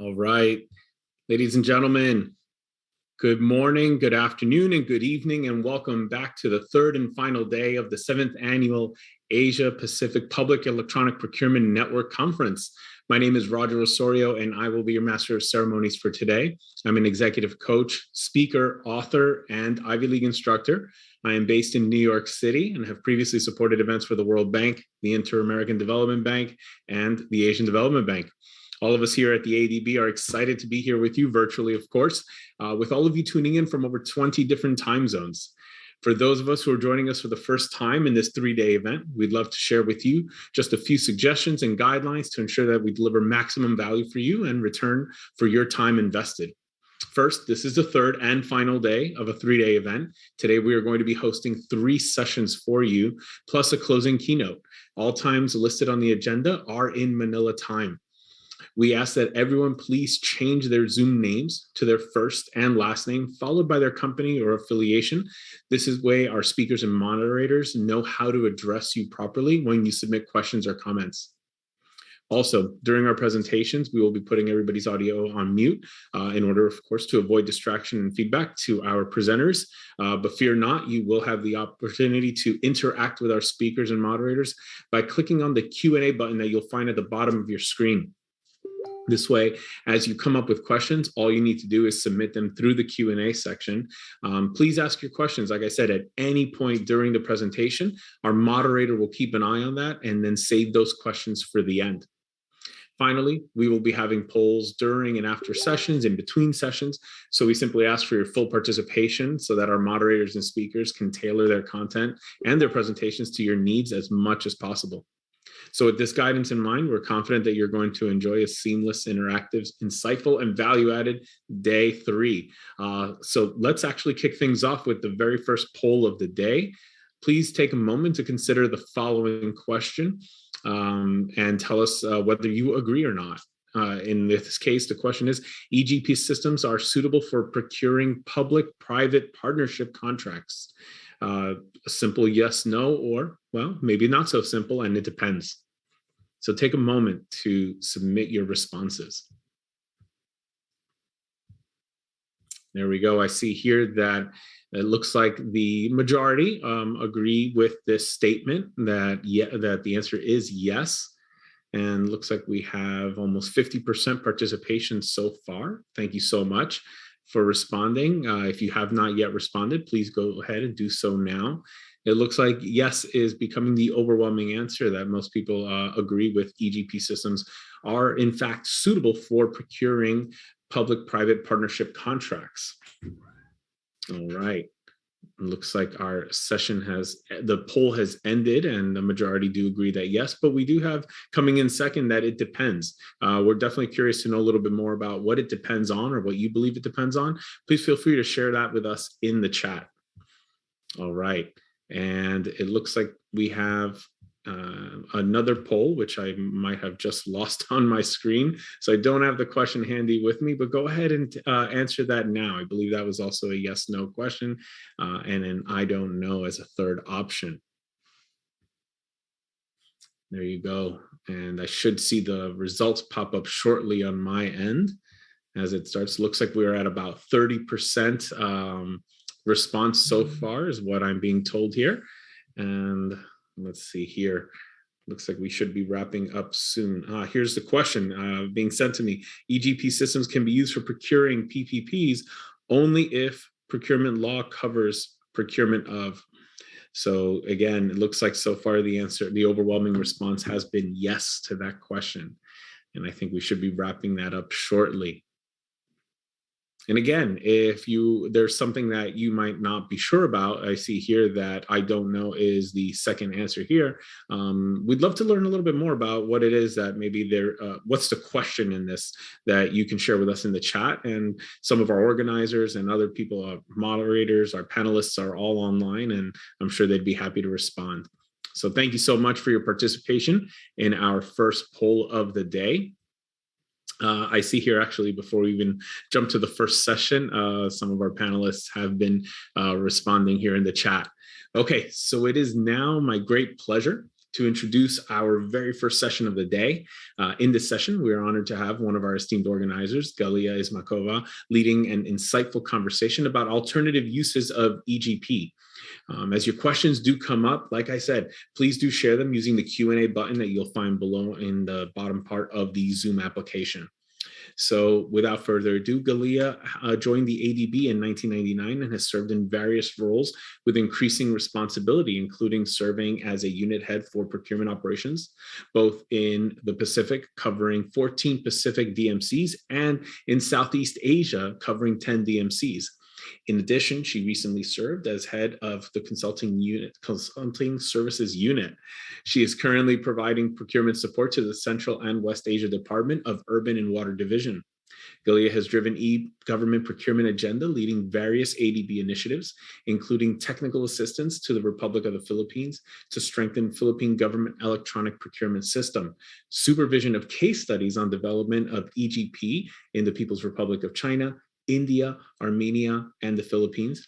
All right, ladies and gentlemen, good morning, good afternoon, and good evening, and welcome back to the third and final day of the 7th Annual Asia Pacific Public Electronic Procurement Network Conference. My name is Roger Osorio, and I will be your Master of Ceremonies for today. I'm an executive coach, speaker, author, and Ivy League instructor. I am based in New York City and have previously supported events for the World Bank, the Inter-American Development Bank, and the Asian Development Bank. All of us here at the ADB are excited to be here with you virtually, of course, with all of you tuning in from over 20 different time zones. For those of us who are joining us for the first time in this 3-day event, we'd love to share with you just a few suggestions and guidelines to ensure that we deliver maximum value for you and return for your time invested. First, this is the third and final day of a 3-day event. Today, we are going to be hosting 3 sessions for you, plus a closing keynote. All times listed on the agenda are in Manila time. We ask that everyone please change their Zoom names to their first and last name, followed by their company or affiliation. This is the way our speakers and moderators know how to address you properly when you submit questions or comments. Also, during our presentations, we will be putting everybody's audio on mute in order, of course, to avoid distraction and feedback to our presenters. But fear not, you will have the opportunity to interact with our speakers and moderators by clicking on the Q&A button that you'll find at the bottom of your screen. This way, as you come up with questions, all you need to do is submit them through the Q&A section. Please ask your questions, like I said, at any point during the presentation. Our moderator will keep an eye on that and then save those questions for the end. Finally, we will be having polls during and after sessions, in between sessions. So we simply ask for your full participation so that our moderators and speakers can tailor their content and their presentations to your needs as much as possible. So with this guidance in mind, we're confident that you're going to enjoy a seamless, interactive, insightful, and value-added day 3. So let's actually kick things off with the very first poll of the day. Please take a moment to consider the following question and tell us whether you agree or not. In this case, the question is, EGP systems are suitable for procuring public-private partnership contracts. A simple yes, no, or, well, maybe not so simple, and it depends. So take a moment to submit your responses. There we go. I see here that it looks like the majority agree with this statement that the answer is yes. And looks like we have almost 50% participation so far. Thank you so much for responding. If you have not yet responded, please go ahead and do so now. It looks like yes is becoming the overwhelming answer, that most people agree with. EGP systems are in fact suitable for procuring public-private partnership contracts. All right. It looks like our the poll has ended and the majority do agree that yes, but we do have coming in second that it depends. We're definitely curious to know a little bit more about what it depends on or what you believe it depends on. Please feel free to share that with us in the chat. All right. And it looks like we have another poll, which I might have just lost on my screen. So I don't have the question handy with me, but go ahead and answer that now. I believe that was also a yes, no question, and an I don't know as a third option. There you go. And I should see the results pop up shortly on my end as it starts. Looks like we're at about 30% response so far is what I'm being told here. And let's see here. Looks like we should be wrapping up soon. Here's the question being sent to me. EGP systems can be used for procuring PPPs only if procurement law covers procurement of. So again, it looks like so far the overwhelming response has been yes to that question. And I think we should be wrapping that up shortly. And again, if there's something that you might not be sure about, I see here that I don't know is the second answer here. We'd love to learn a little bit more about what it is that maybe what's the question in this that you can share with us in the chat. And some of our organizers and other people, our moderators, our panelists are all online, and I'm sure they'd be happy to respond. So thank you so much for your participation in our first poll of the day. I see here, actually, before we even jump to the first session, some of our panelists have been responding here in the chat. Okay, so it is now my great pleasure To introduce our very first session of the day. In this session, we are honored to have one of our esteemed organizers, Galia Ismakova, leading an insightful conversation about alternative uses of EGP. As your questions do come up, like I said, please do share them using the Q&A button that you'll find below in the bottom part of the Zoom application. So without further ado, Galia joined the ADB in 1999 and has served in various roles with increasing responsibility, including serving as a unit head for procurement operations, both in the Pacific, covering 14 Pacific DMCs, and in Southeast Asia, covering 10 DMCs. In addition, she recently served as head of the consulting services unit. She is currently providing procurement support to the Central and West Asia Department of Urban and Water Division. Galia has driven e-government procurement agenda, leading various ADB initiatives, including technical assistance to the Republic of the Philippines to strengthen Philippine government electronic procurement system, supervision of case studies on development of EGP in the People's Republic of China, India, Armenia, and the Philippines,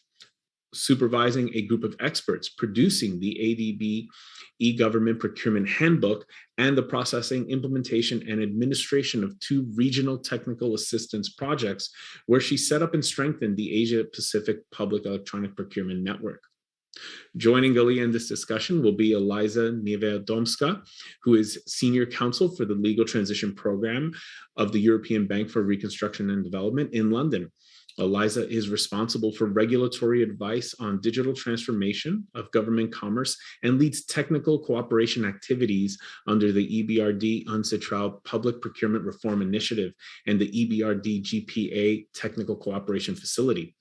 supervising a group of experts producing the ADB e-government procurement handbook, and the processing, implementation, and administration of 2 regional technical assistance projects where she set up and strengthened the Asia Pacific Public Electronic Procurement Network. Joining Galia in this discussion will be Eliza Niewiadomska, who is Senior Counsel for the Legal Transition Program of the European Bank for Reconstruction and Development in London. Eliza is responsible for regulatory advice on digital transformation of government commerce and leads technical cooperation activities under the EBRD UNCITRAL Public Procurement Reform Initiative and the EBRD GPA Technical Cooperation Facility.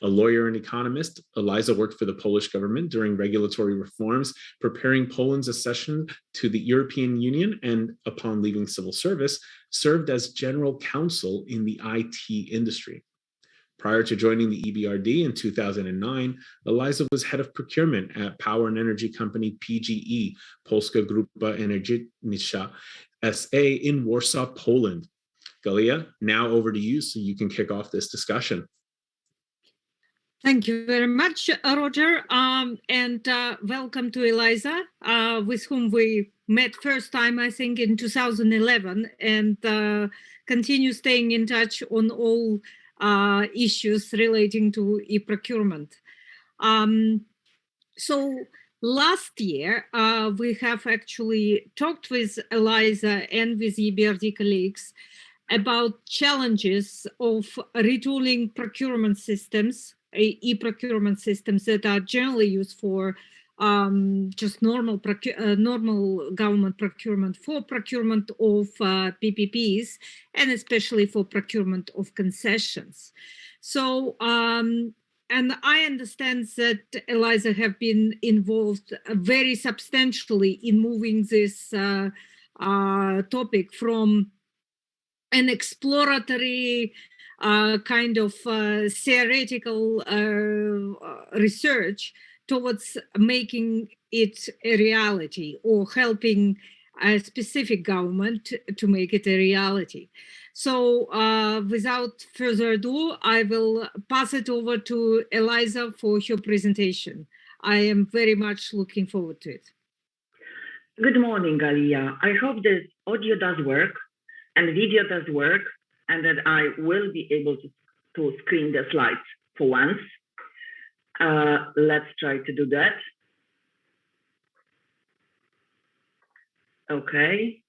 A lawyer and economist, Eliza worked for the Polish government during regulatory reforms, preparing Poland's accession to the European Union, and upon leaving civil service, served as general counsel in the IT industry. Prior to joining the EBRD in 2009, Eliza was head of procurement at power and energy company PGE, Polska Grupa Energetnicza SA in Warsaw, Poland. Galia, now over to you so you can kick off this discussion. Thank you very much, Roger, and welcome to Eliza, with whom we met first time, I think, in 2011, and continue staying in touch on all issues relating to e-procurement. So last year, we have actually talked with Eliza and with EBRD colleagues about challenges of retooling procurement systems, e-procurement systems that are generally used for just normal government procurement, for procurement of PPPs, and especially for procurement of concessions. So, and I understand that Eliza have been involved very substantially in moving this topic from an exploratory kind of theoretical research towards making it a reality, or helping a specific government to make it a reality. So without further ado, I will pass it over to Eliza for her presentation. I am very much looking forward to it. Good morning, Galia. I hope this audio does work and video does work, and that I will be able to screen the slides for once. Let's try to do that. Okay.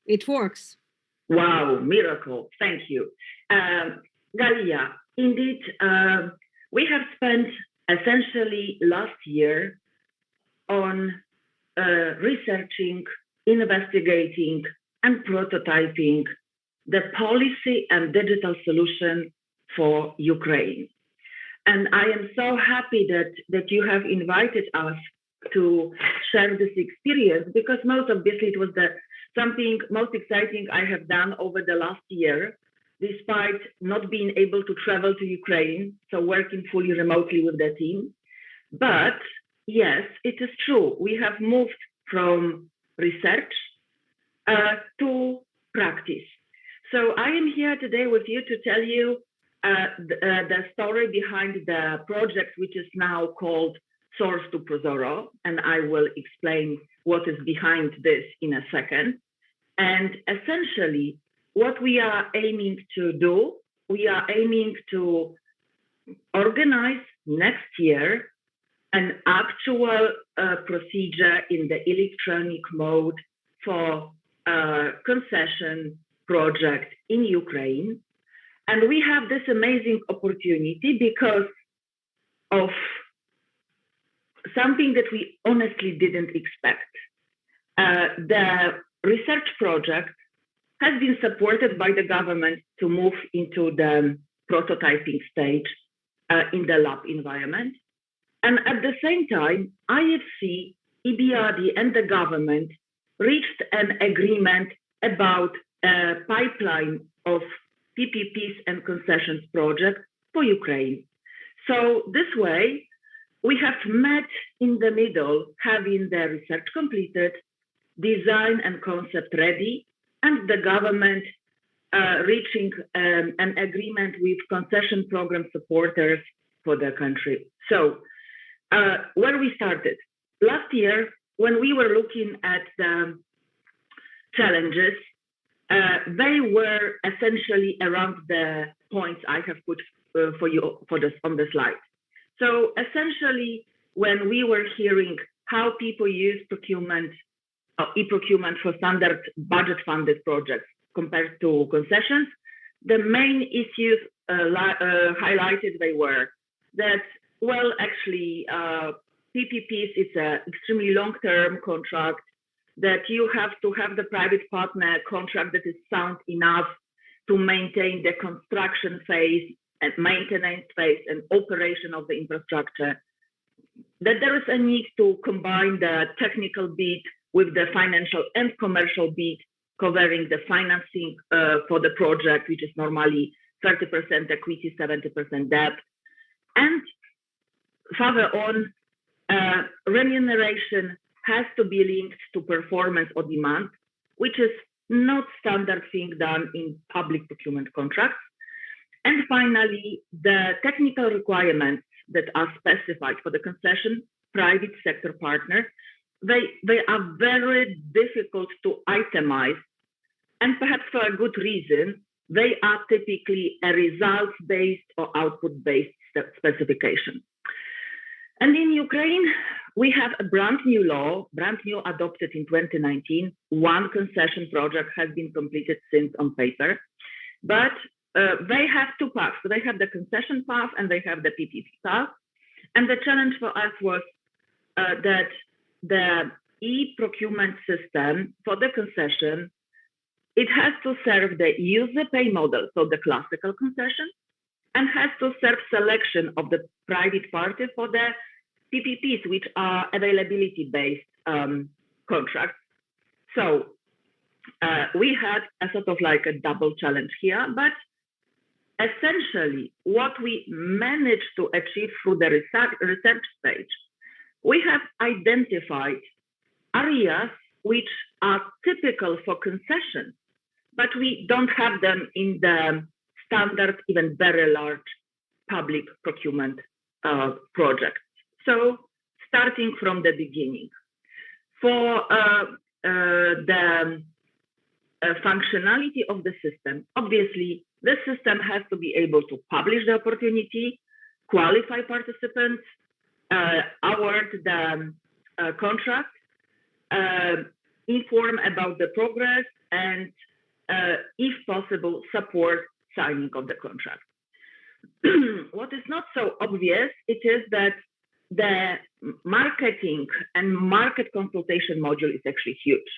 It works. Wow, miracle. Thank you. Galia, indeed, we have spent essentially last year on researching, investigating, and prototyping the policy and digital solution for Ukraine. And I am so happy that you have invited us to share this experience, because most obviously it was something most exciting I have done over the last year, despite not being able to travel to Ukraine, so working fully remotely with the team. But yes, it is true. We have moved from research to practice. So I am here today with you to tell you the story behind the project, which is now called source to Prozoro, and I will explain what is behind this in a second. And essentially, what we are aiming to do, we are aiming to organize next year an actual procedure in the electronic mode for a concession project in Ukraine. And we have this amazing opportunity because of something that we honestly didn't expect. The research project has been supported by the government to move into the prototyping stage in the lab environment. And at the same time, IFC, EBRD, and the government reached an agreement about a pipeline of PPPs and concessions projects for Ukraine. So this way, we have met in the middle, having the research completed, design and concept ready, and the government reaching an agreement with concession program supporters for the country. So where we started. Last year, when we were looking at the challenges, they were essentially around the points I have put for you on the slide. So essentially, when we were hearing how people use procurement, e-procurement for standard budget-funded projects compared to concessions, the main issues highlighted they were that, well, actually, PPPs is an extremely long-term contract, that you have to have the private partner contract that is sound enough to maintain the construction phase and maintenance phase and operation of the infrastructure, that there is a need to combine the technical bit with the financial and commercial bit, covering the financing for the project, which is normally 30% equity, 70% debt. And further on, remuneration has to be linked to performance or demand, which is not standard thing done in public procurement contracts. And finally, the technical requirements that are specified for the concession private sector partner, they are very difficult to itemize, and perhaps for a good reason. They are typically a results-based or output-based specification. And in Ukraine, we have a brand new law, brand new adopted in 2019. One concession project has been completed since on paper, but they have two paths. So they have the concession path and they have the PPP path. And the challenge for us was that the e-procurement system for the concession, it has to serve the user pay model, so the classical concession, and has to serve selection of the private party for the PPPs, which are availability-based contracts. So we had a sort of like a double challenge here, but essentially what we managed to achieve through the research stage, we have identified areas which are typical for concessions, but we don't have them in the standard, even very large public procurement projects. So starting from the beginning, for the functionality of the system, obviously, the system has to be able to publish the opportunity, qualify participants, award the contract, inform about the progress, and if possible, support signing of the contract. What is not so obvious, it is that the marketing and market consultation module is actually huge.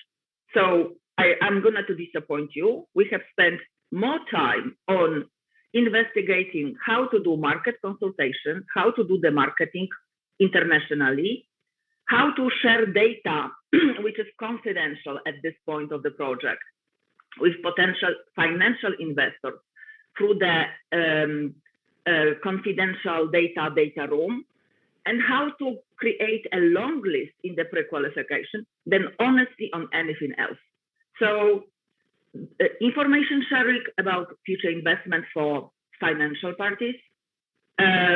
So I'm going to disappoint you. We have spent more time on investigating how to do market consultation, how to do the marketing internationally, how to share data, which is confidential at this point of the project, with potential financial investors through the confidential data room, and how to create a long list in the pre-qualification than honestly on anything else. So information sharing about future investment for financial parties,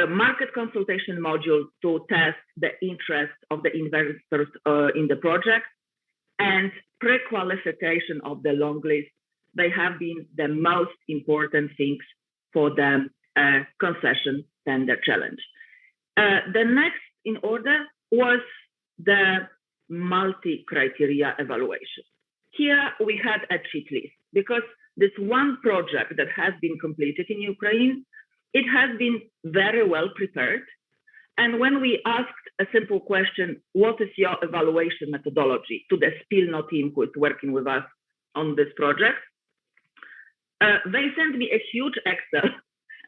market consultation module to test the interest of the investors in the project, and pre-qualification of the long list. They have been the most important things for the concession tender challenge. The next in order was the multi-criteria evaluation. Here we had a cheat list because this one project that has been completed in Ukraine, it has been very well prepared. And when we asked a simple question, what is your evaluation methodology, to the Spilno team who is working with us on this project, they sent me a huge Excel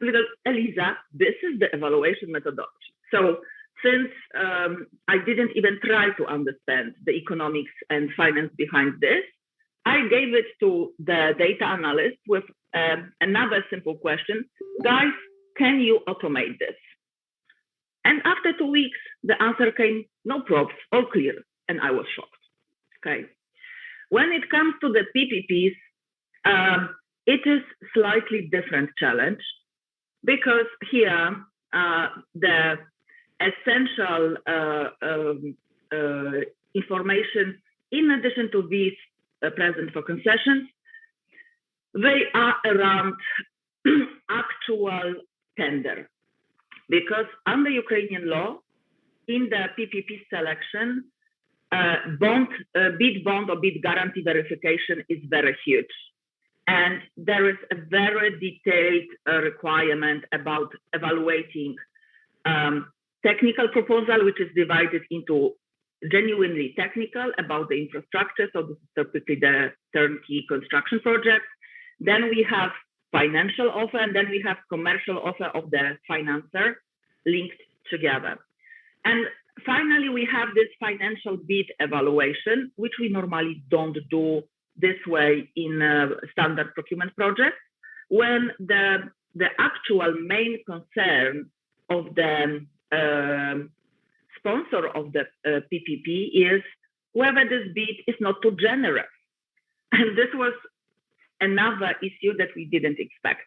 because, Eliza, this is the evaluation methodology. So since I didn't even try to understand the economics and finance behind this, I gave it to the data analyst with another simple question, guys, can you automate this? And after 2 weeks, the answer came, no props, all clear. And I was shocked, okay? When it comes to the PPPs, it is slightly different challenge because here, the essential information, in addition to these present for concessions, they are around actual tender. Because under Ukrainian law, in the PPP selection, bid bond or bid guarantee verification is very huge. And there is a very detailed requirement about evaluating technical proposal, which is divided into genuinely technical about the infrastructure. So this is typically the turnkey construction project. Then we have financial offer, and then we have commercial offer of the financer linked together. And finally, we have this financial bid evaluation, which we normally don't do this way in a standard procurement project, when the actual main concern of the sponsor of the PPP is whether this bid is not too generous. And this was another issue that we didn't expect.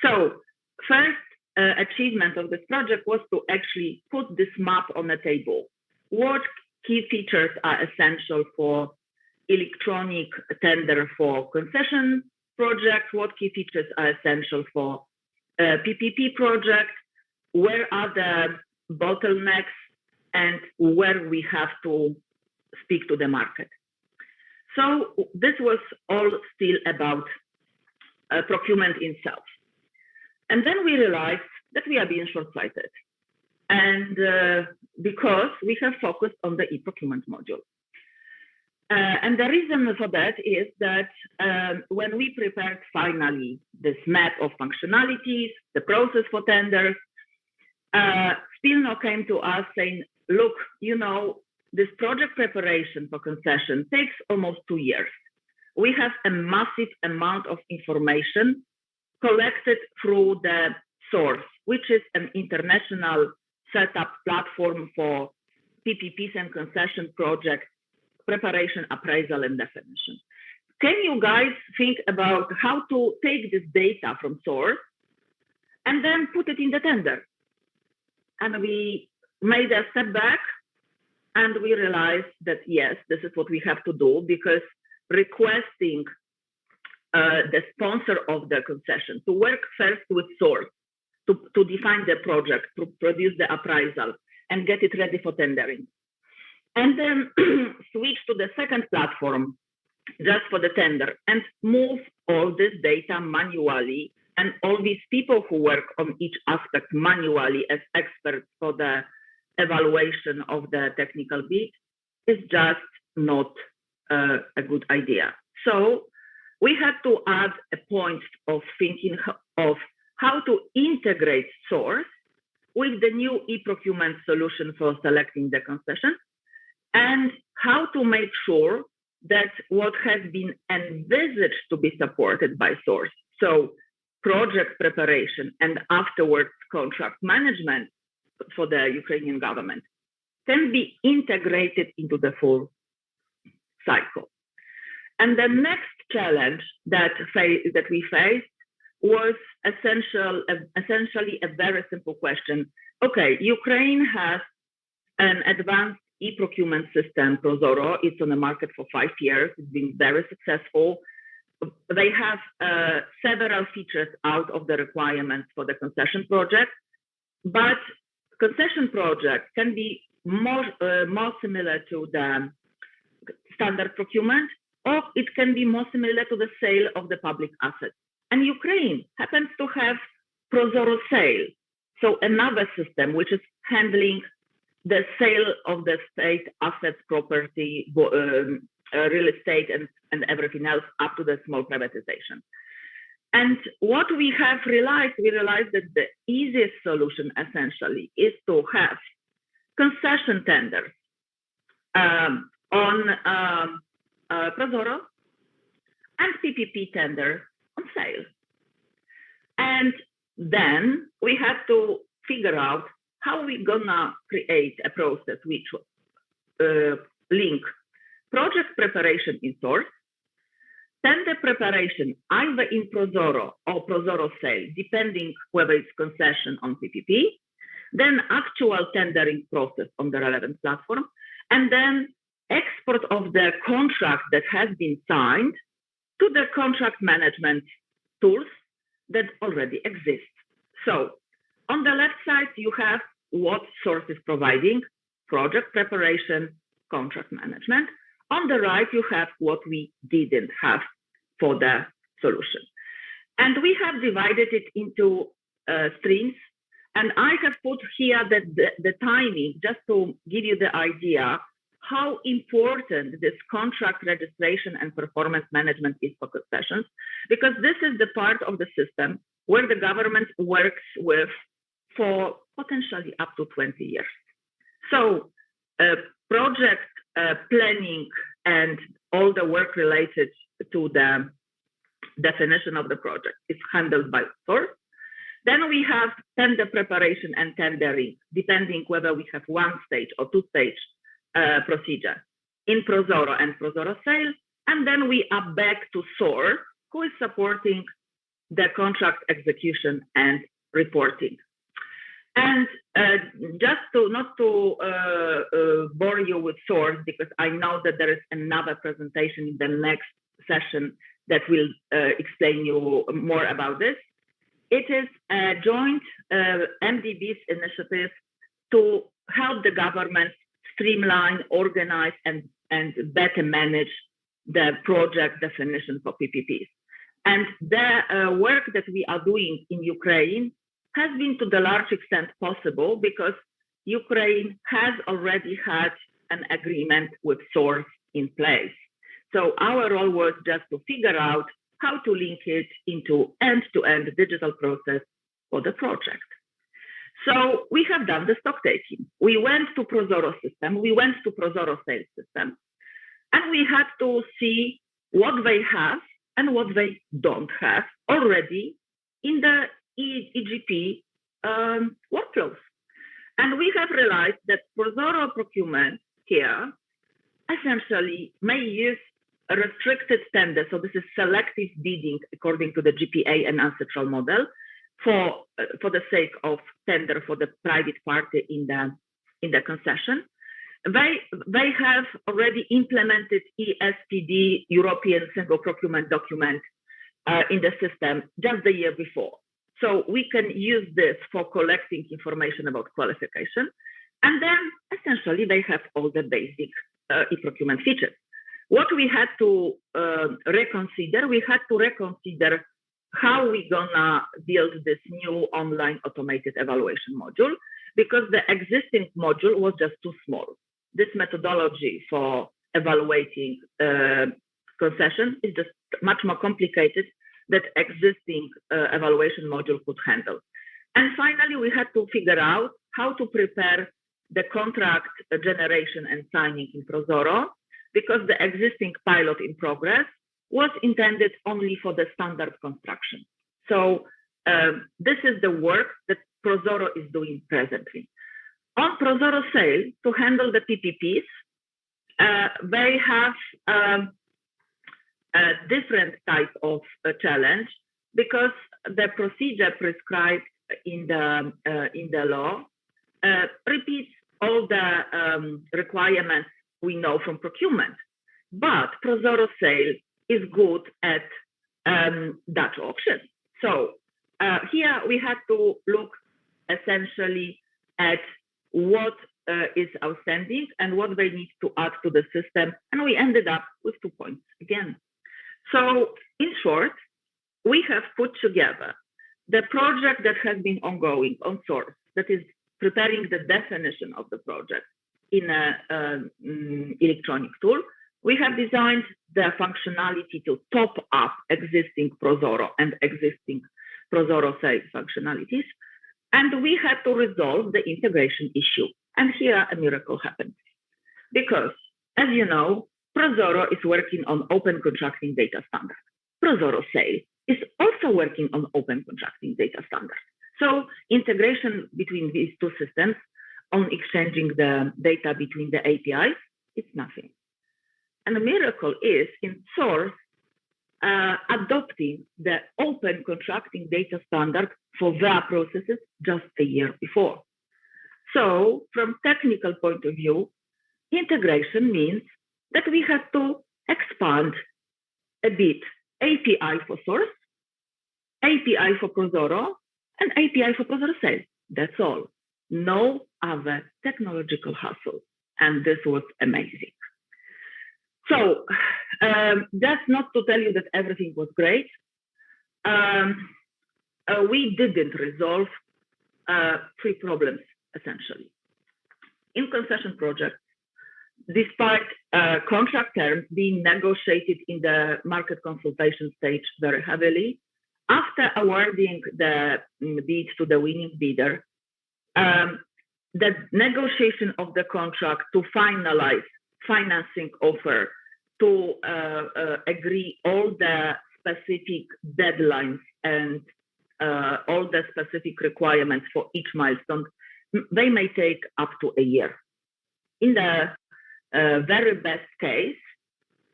So first achievement of this project was to actually put this map on the table. What key features are essential for electronic tender for concession projects? What key features are essential for PPP project? Where are the bottlenecks and where we have to speak to the market? So this was all still about procurement itself. And then we realized that we are being short-sighted. And because we have focused on the e-procurement module. And the reason for that is that when we prepared finally this map of functionalities, the process for tenders, Spilno came to us saying, look, you know, this project preparation for concession takes almost 2 years. We have a massive amount of information collected through the source, which is an international setup platform for PPPs and concession project preparation, appraisal, and definition. Can you guys think about how to take this data from source and then put it in the tender? And we made a step back and we realized that, yes, this is what we have to do, because requesting the sponsor of the concession to work first with source, to define the project, to produce the appraisal and get it ready for tendering. And then switch to the second platform just for the tender and move all this data manually, and all these people who work on each aspect manually as experts for the evaluation of the technical bid is just not a good idea. So we had to add a point of thinking of how to integrate source with the new e-procurement solution for selecting the concession, and how to make sure that what has been envisaged to be supported by source, so project preparation and afterwards contract management for the Ukrainian government, can be integrated into the full cycle. And the next challenge that we faced was essentially a very simple question. Okay, Ukraine has an advanced e-procurement system, Prozoro. It's on the market for 5 years. It's been very successful. They have several features out of the requirements for the concession project, but concession project can be more similar to the standard procurement, or it can be more similar to the sale of the public assets. And Ukraine happens to have Prozoro sale, so another system which is handling the sale of the state assets, property, real estate, and everything else up to the small privatization. And what we realized that the easiest solution essentially is to have concession tenders on Prozoro and PPP tender on sale. And then we have to figure out how we're gonna create a process which link project preparation in source, tender preparation either in Prozoro or Prozoro sale, depending whether it's concession on PPP, then actual tendering process on the relevant platform, and then export of the contract that has been signed to the contract management tools that already exist. So on the left side, you have what source is providing, project preparation, contract management. On the right, you have what we didn't have for the solution. And we have divided it into streams. And I have put here the timing, just to give you the idea how important this contract registration and performance management is for concessions, because this is the part of the system where the government works with for potentially up to 20 years. So project planning and all the work related to the definition of the project is handled by source. Then we have tender preparation and tendering, depending whether we have one stage or two stage procedure in Prozoro and Prozoro sale. And then we are back to source, who is supporting the contract execution and reporting. And just not to bore you with source, because I know that there is another presentation in the next session that will explain you more about this. It is a joint MDB's initiative to help the government streamline, organize, and better manage the project definition for PPPs. And the work that we are doing in Ukraine has been to the large extent possible because Ukraine has already had an agreement with source in place. So our role was just to figure out how to link it into end-to-end digital process for the project. So we have done the stock taking. We went to Prozoro system, we went to Prozoro sales system, and we had to see what they have and what they don't have already in the EGP workflows. And we have realized that Prozoro procurement here essentially may use a restricted tender. So this is selective bidding according to the GPA and ancestral model for the sake of tender for the private party in the concession. They have already implemented ESPD, European Single Procurement Document, in the system just the year before. So we can use this for collecting information about qualification. And then essentially they have all the basic e-procurement features. What we had to reconsider how we gonna build this new online automated evaluation module, because the existing module was just too small. This methodology for evaluating concession is just much more complicated that existing evaluation module could handle. And finally, we had to figure out how to prepare the contract generation and signing in Prozoro, because the existing pilot in progress was intended only for the standard construction. So this is the work that Prozoro is doing presently. On Prozoro sale, to handle the PPPs, they have a different type of challenge, because the procedure prescribed in the law repeats all the requirements we know from procurement. But ProZorro sale is good at Dutch auction. So here we had to look essentially at what is outstanding and what they need to add to the system. And we ended up with 2 points again. So in short, we have put together the project that has been ongoing on source, that is preparing the definition of the project in an electronic tool. We have designed the functionality to top up existing ProZorro and existing ProZorro sales functionalities. And we had to resolve the integration issue. And here a miracle happened. Because, as you know, ProZorro is working on open contracting data standard. ProZorro sale is also working on open contracting data standard. So integration between these two systems on exchanging the data between the APIs, it's nothing. And the miracle is in source, adopting the open contracting data standard for their processes just a year before. So from technical point of view, integration means that we have to expand a bit API for source, API for ProZorro, and API for ProZorro sales. That's all. No other technological hassle. And this was amazing. So that's not to tell you that everything was great. We didn't resolve 3 problems, essentially. In concession projects, despite contract terms being negotiated in the market consultation stage very heavily, after awarding the bid to the winning bidder, the negotiation of the contract to finalize financing offer, to agree all the specific deadlines and all the specific requirements for each milestone, they may take up to a year. In the very best case,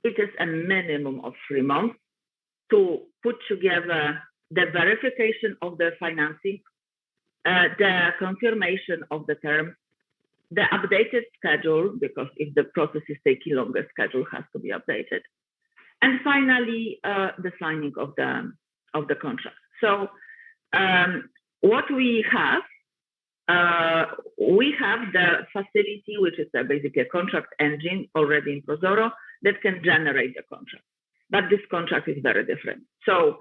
it is a minimum of 3 months to put together the verification of the financing, the confirmation of the terms, the updated schedule, because if the process is taking longer, schedule has to be updated, and finally the signing of the contract. So what we have the facility, which is basically a contract engine already in ProZorro that can generate the contract. But this contract is very different. So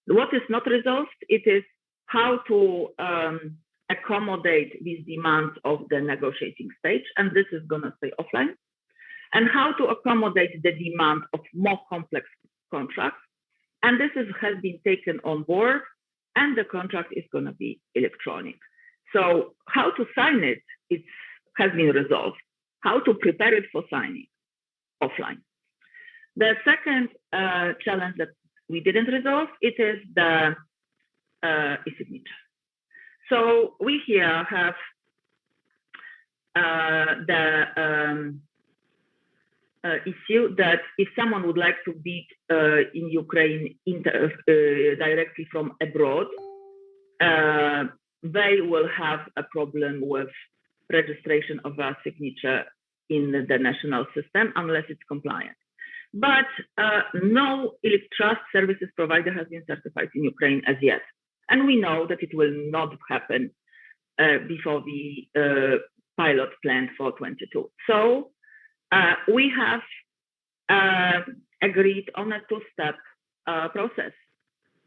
what is not resolved, it is how to accommodate these demands of the negotiating stage, and this is going to stay offline, and how to accommodate the demand of more complex contracts, and this has been taken on board, and the contract is going to be electronic. So how to sign it, it has been resolved. How to prepare it for signing, offline. The second challenge that we didn't resolve, it is the e-signature. So we here have the issue that if someone would like to bid in Ukraine directly from abroad, they will have a problem with registration of a signature in the national system unless it's compliant. But no trust services provider has been certified in Ukraine as yet. And we know that it will not happen before the pilot planned for 22. So we have agreed on a 2-step process.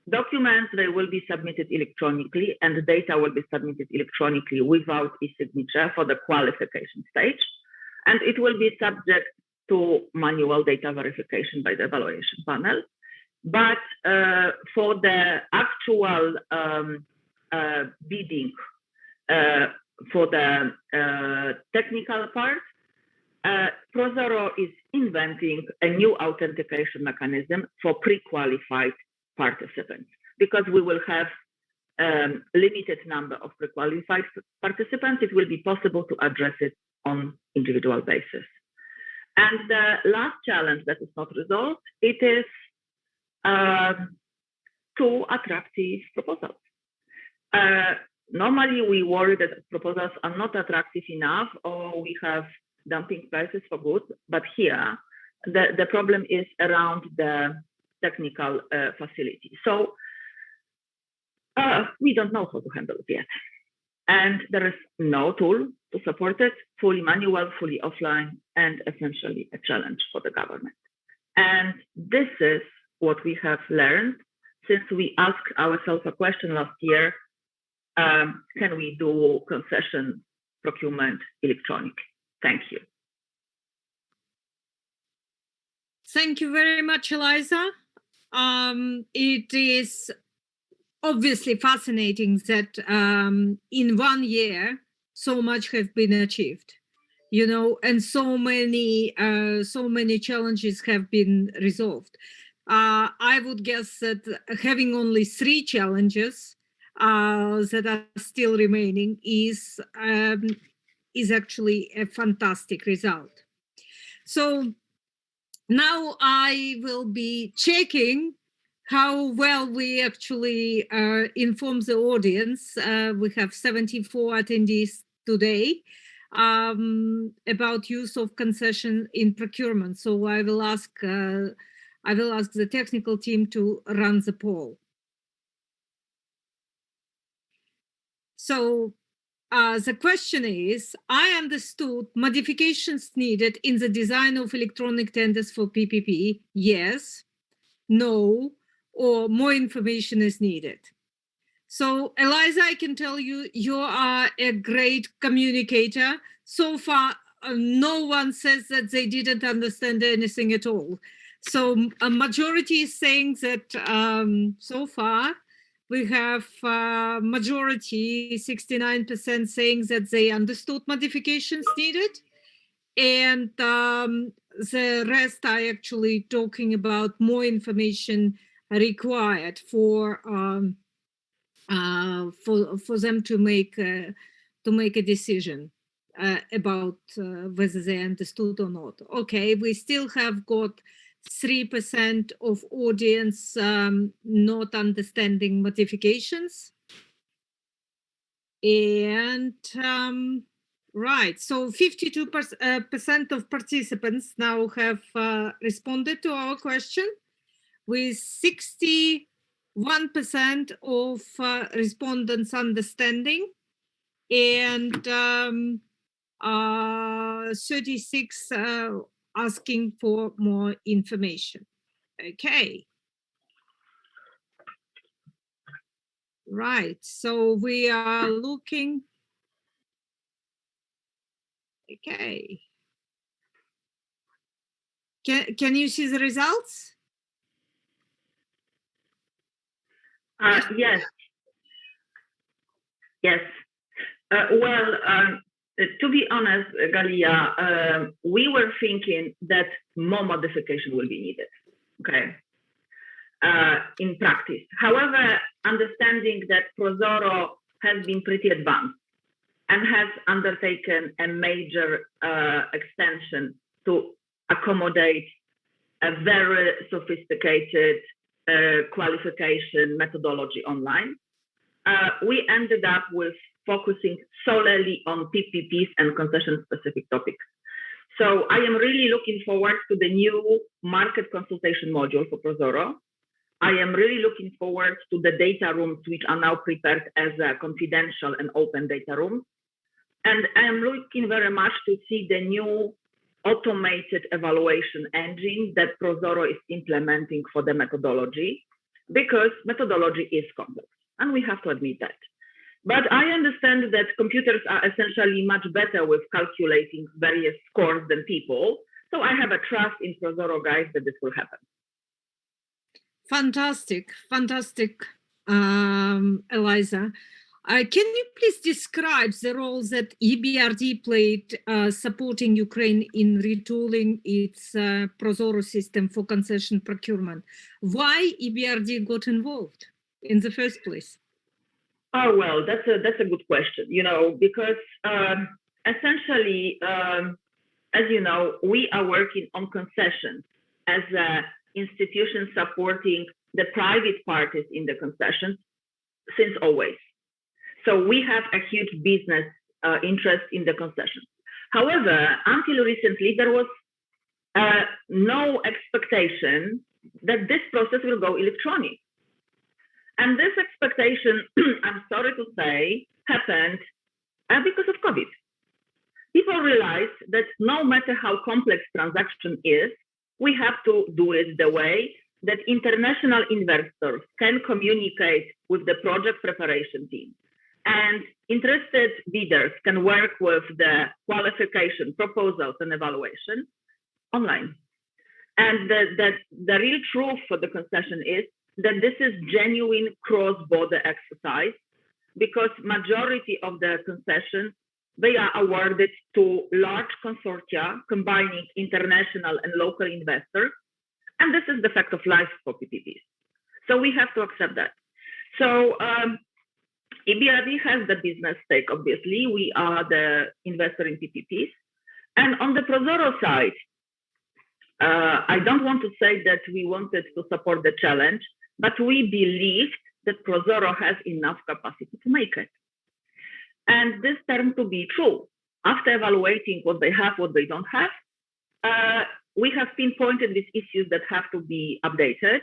Documents, they will be submitted electronically, and the data will be submitted electronically without e-signature for the qualification stage. And it will be subject to manual data verification by the evaluation panel. But for the actual bidding, for the technical part, ProZorro is inventing a new authentication mechanism for pre-qualified participants, because we will have limited number of pre-qualified participants. It will be possible to address it on individual basis. And the last challenge that is not resolved, it is two attractive proposals. Normally, we worry that proposals are not attractive enough, or we have dumping prices for goods. But here, the problem is around the technical facility. So we don't know how to handle it yet. And there is no tool to support it, fully manual, fully offline, and essentially a challenge for the government. And this is what we have learned since we asked ourselves a question last year, can we do concession procurement electronic? Thank you. Thank you very much, Eliza. It is obviously fascinating that in 1 year, so much have been achieved, you know, and so many challenges have been resolved. I would guess that having only 3 challenges that are still remaining is actually a fantastic result. So now I will be checking how well we actually inform the audience. We have 74 attendees today about use of concession in procurement. So I will ask the technical team to run the poll. So the question is, I understood modifications needed in the design of electronic tenders for PPP, yes, no, or more information is needed. So Eliza, I can tell you, you are a great communicator. So far, no one says that they didn't understand anything at all. So a majority is saying that so far, we have majority, 69% saying that they understood modifications needed. And the rest are actually talking about more information required for them to make a decision about whether they understood or not. Okay, we still have got 3% of audience not understanding modifications. And right, so 52% of participants now have responded to our question, with 61% of respondents understanding, and 36 asking for more information. Okay. Right, so we are looking. Okay. Can you see the results? Yes. Yes. To be honest, Galia, we were thinking that more modification will be needed, okay, in practice. However, understanding that ProZorro has been pretty advanced and has undertaken a major extension to accommodate a very sophisticated qualification methodology online, we ended up with focusing solely on PPPs and concession-specific topics. So I am really looking forward to the new market consultation module for ProZorro. I am really looking forward to the data rooms, which are now prepared as confidential and open data rooms. And I am looking very much to see the new automated evaluation engine that ProZorro is implementing for the methodology, because methodology is complex, and we have to admit that. But I understand that computers are essentially much better with calculating various scores than people. So I have a trust in ProZorro guys that this will happen. Fantastic, fantastic, Eliza. Can you please describe the role that EBRD played supporting Ukraine in retooling its ProZorro system for concession procurement? Why EBRD got involved in the first place? Oh, well, that's a good question, you know, because essentially, as you know, we are working on concessions as an institution supporting the private parties in the concessions since always. So we have a huge business interest in the concessions. However, until recently, there was no expectation that this process will go electronic. And this expectation, I'm sorry to say, happened because of COVID. People realized that no matter how complex transaction is, we have to do it the way that international investors can communicate with the project preparation team. And interested bidders can work with the qualification, proposals, and evaluation online. And the real truth for the concession is that this is genuine cross-border exercise, because majority of the concessions, they are awarded to large consortia combining international and local investors. And this is the fact of life for PPPs. So we have to accept that. So EBRD has the business stake, obviously. We are the investor in PPPs. And on the ProZorro side, I don't want to say that we wanted to support the challenge, but we believed that ProZorro has enough capacity to make it. And this turned to be true. After evaluating what they have, what they don't have, we have pinpointed these issues that have to be updated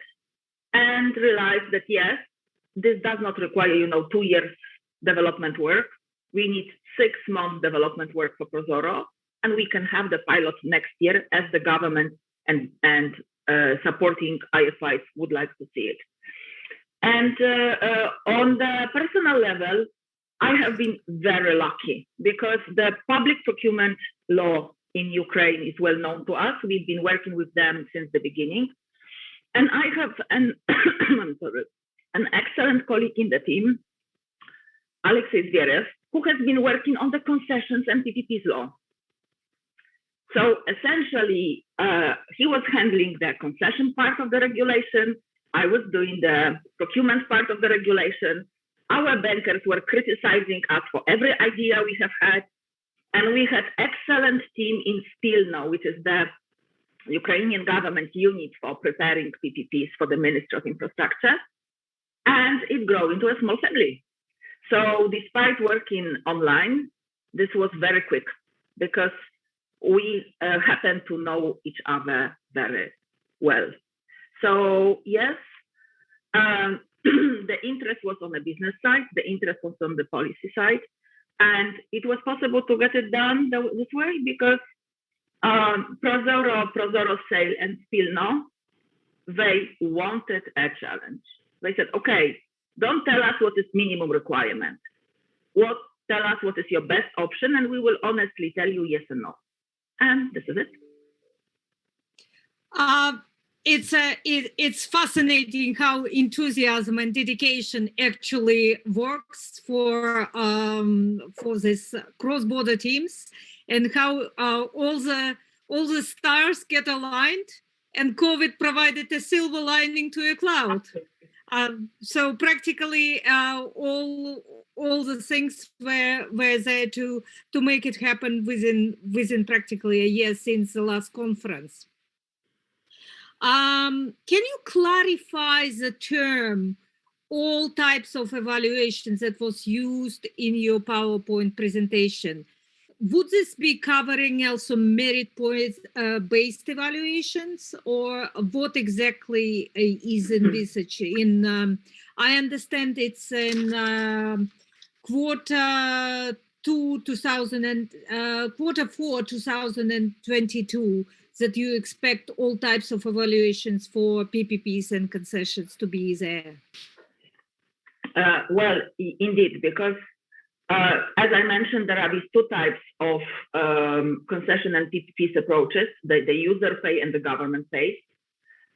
and realized that, yes, this does not require, 2 years development work. We need 6 months development work for ProZorro, and we can have the pilot next year as the government and supporting IFIs would like to see it. And on the personal level, I have been very lucky because the public procurement law in Ukraine is well known to us. We've been working with them since the beginning. And I have an excellent colleague in the team, Alexei Zverev, who has been working on the concessions and PPPs law. So essentially, he was handling the concession part of the regulation. I was doing the procurement part of the regulation. Our bankers were criticizing us for every idea we have had. And we had excellent team in Spilno, which is the Ukrainian government unit for preparing PPPs for the Ministry of Infrastructure. And it grew into a small family. So despite working online, this was very quick because we happen to know each other very well. So yes, the interest was on the business side, the interest was on the policy side, and it was possible to get it done this way because ProZorro Sale and Spilno, they wanted a challenge. They said, okay, don't tell us what is minimum requirement. Tell us what is your best option, and we will honestly tell you yes and no. And this is it. It's fascinating how enthusiasm and dedication actually works for this cross-border teams, and how all the stars get aligned, and COVID provided a silver lining to a cloud. So practically all the things were there to make it happen within practically a year since the last conference. Can you clarify the term all types of evaluations that was used in your PowerPoint presentation? Would this be covering also merit point based evaluations, or what exactly is envisaged in? I understand it's in quarter 4 2022 that you expect all types of evaluations for PPPs and concessions to be there. Well, indeed, because as I mentioned, there are these 2 types of concession and PPPs approaches, the user pay and the government pay.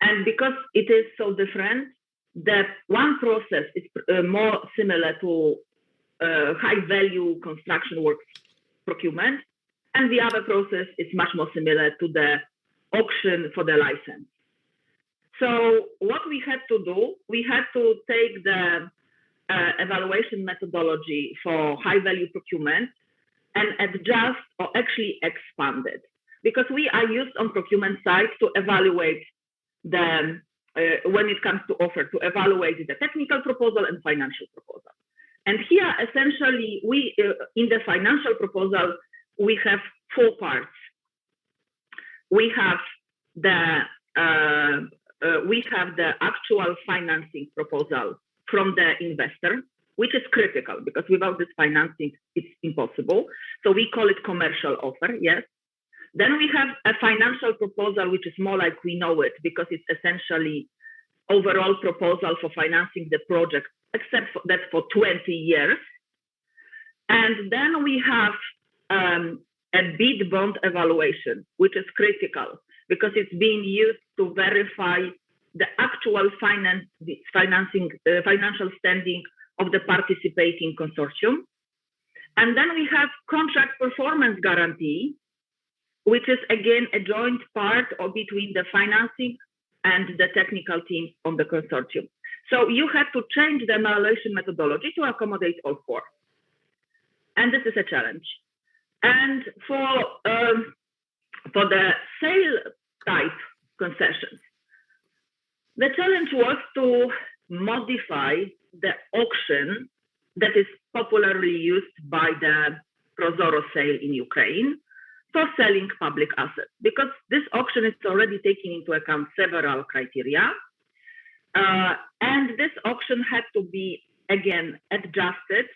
And because it is so different, that one process is more similar to high value construction works procurement, and the other process is much more similar to the auction for the license. So what we had to do, we had to take the evaluation methodology for high value procurement and adjust or actually expand it, because we are used on procurement side to evaluate the when it comes to offer, to evaluate the technical proposal and financial proposal. And here, essentially, we in the financial proposal, we have 4 parts. We have the actual financing proposal from the investor, which is critical because without this financing, it's impossible. So we call it commercial offer, yes. Then we have a financial proposal, which is more like we know it because it's essentially overall proposal for financing the project, except for that for 20 years. And then we have a bid bond evaluation, which is critical because it's being used to verify the actual financial standing of the participating consortium. And then we have contract performance guarantee, which is again a joint part of between the financing and the technical teams on the consortium. So you have to change the evaluation methodology to accommodate all 4. And this is a challenge. And for the sale type concessions, the challenge was to modify the auction that is popularly used by the Prozoro sale in Ukraine for selling public assets, because this auction is already taking into account several criteria. And this auction had to be, again, adjusted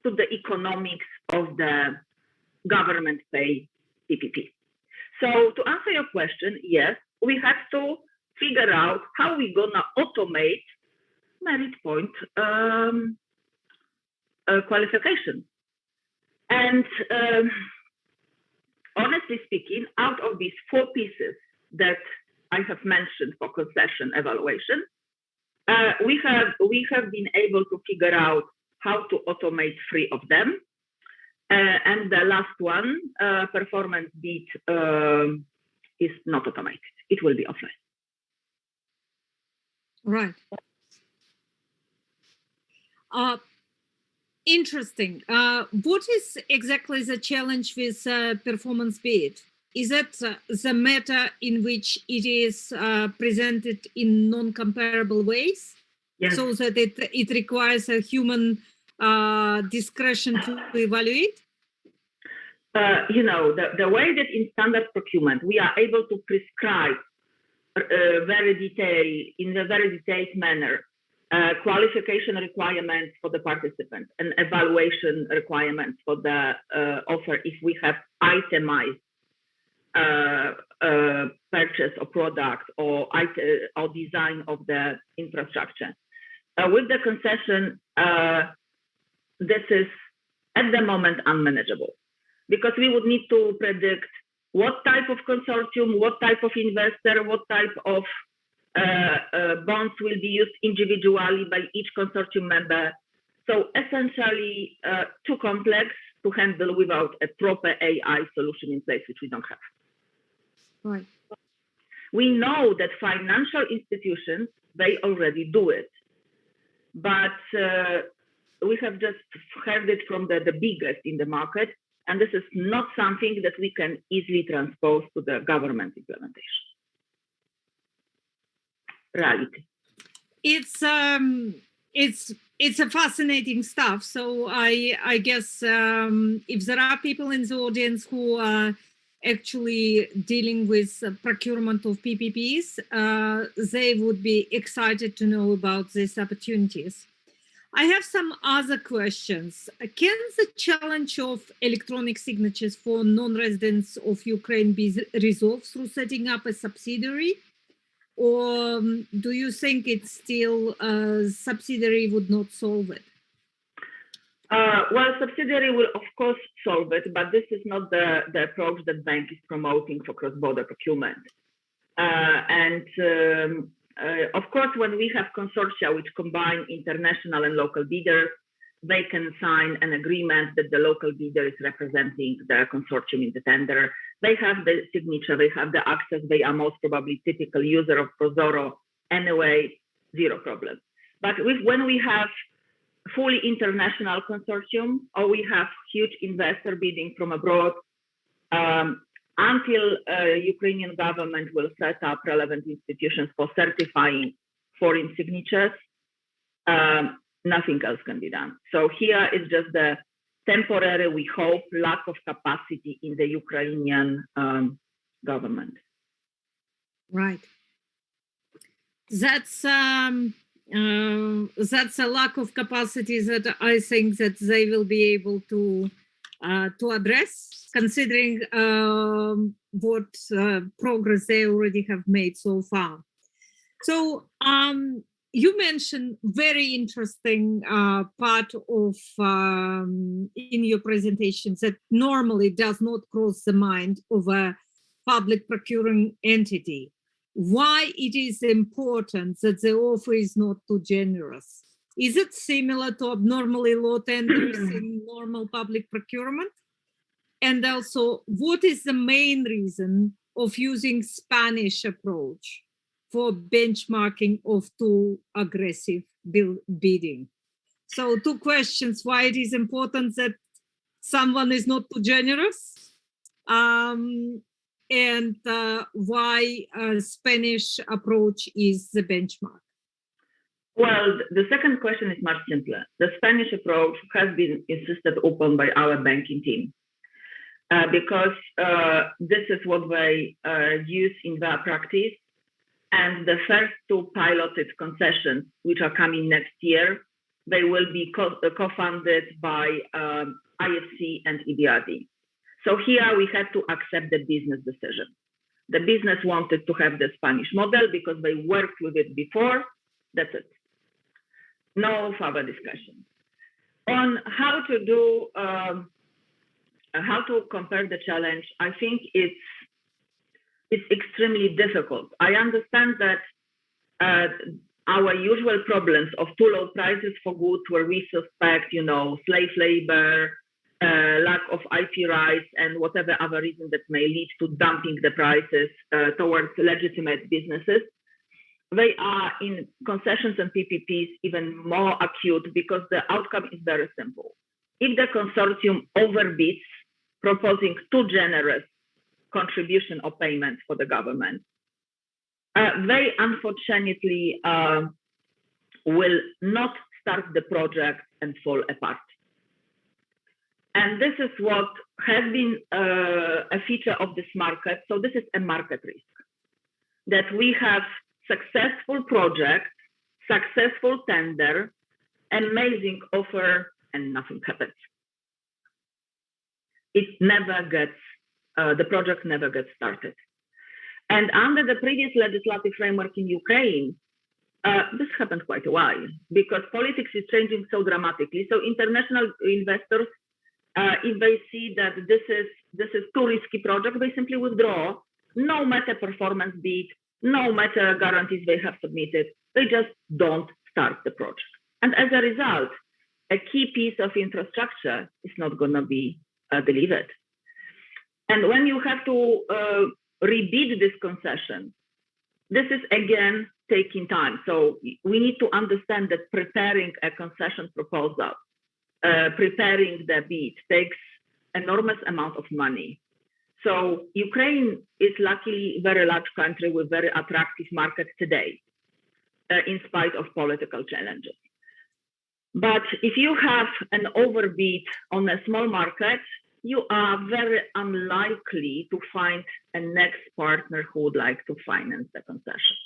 to the economics of the government pay PPP. So to answer your question, yes, we had to figure out how we're gonna automate merit point qualification. And honestly speaking, out of these 4 pieces that I have mentioned for concession evaluation, we have been able to figure out how to automate 3 of them. And the last one, performance bid, is not automated. It will be offline. Right. Interesting. What is exactly the challenge with performance bid? Is that the matter in which it is presented in non-comparable ways? Yes. So that it requires a human discretion to evaluate? The way that in standard procurement, we are able to prescribe in a very detailed manner qualification requirements for the participant and evaluation requirements for the offer if we have itemized purchase of product or design of the infrastructure. With the concession, this is at the moment unmanageable because we would need to predict what type of consortium, what type of investor, what type of bonds will be used individually by each consortium member. So essentially too complex to handle without a proper AI solution in place, which we don't have. Right. We know that financial institutions, they already do it. But we have just heard it from the biggest in the market, and this is not something that we can easily transpose to the government implementation. Reality. It's a fascinating stuff. So I guess if there are people in the audience who are actually dealing with procurement of PPPs, they would be excited to know about these opportunities. I have some other questions. Can the challenge of electronic signatures for non-residents of Ukraine be resolved through setting up a subsidiary? Or do you think it's still a subsidiary would not solve it? Well, subsidiary will of course solve it, but this is not the approach that bank is promoting for cross-border procurement. Of course, when we have consortia which combine international and local bidders, they can sign an agreement that the local bidder is representing the consortium in the tender. They have the signature, they have the access, they are most probably typical user of Prozoro anyway, zero problem. But when we have fully international consortium or we have huge investor bidding from abroad, until Ukrainian government will set up relevant institutions for certifying foreign signatures, nothing else can be done. So here is just the temporary, we hope, lack of capacity in the Ukrainian government. Right. That's a lack of capacity that I think that they will be able to address, considering what progress they already have made so far. So you mentioned very interesting part of in your presentation that normally does not cross the mind of a public procuring entity. Why it is important that the offer is not too generous? Is it similar to abnormally low tenders in normal public procurement? And also, what is the main reason of using Spanish approach for benchmarking of too aggressive bidding? So 2 questions: why it is important that someone is not too generous, and why Spanish approach is the benchmark? Well, the second question is much simpler. The Spanish approach has been insisted upon by our banking team because this is what they use in their practice. And the first 2 piloted concessions, which are coming next year, they will be co-funded by IFC and EBRD. So here we had to accept the business decision. The business wanted to have the Spanish model because they worked with it before. That's it. No further discussion. On how to do, how to compare the challenge, I think it's extremely difficult. I understand that our usual problems of too low prices for goods where we suspect, slave labor, lack of IP rights, and whatever other reason that may lead to dumping the prices towards legitimate businesses. They are in concessions and PPPs even more acute because the outcome is very simple. If the consortium overbids, proposing too generous contribution or payment for the government, they unfortunately will not start the project and fall apart. And this is what has been a feature of this market. So this is a market risk, that we have successful project, successful tender, amazing offer, and nothing happens. It never gets, the project never gets started. And under the previous legislative framework in Ukraine, this happened quite a while because politics is changing so dramatically. So international investors, if they see that this is too risky project, they simply withdraw, no matter performance bid, no matter guarantees they have submitted, they just don't start the project. And as a result, a key piece of infrastructure is not going to be delivered. And when you have to rebid this concession, this is again taking time. So we need to understand that preparing a concession proposal, preparing the bid takes enormous amount of money. So Ukraine is luckily a very large country with very attractive market today, in spite of political challenges. But if you have an overbid on a small market, you are very unlikely to find a next partner who would like to finance the concession.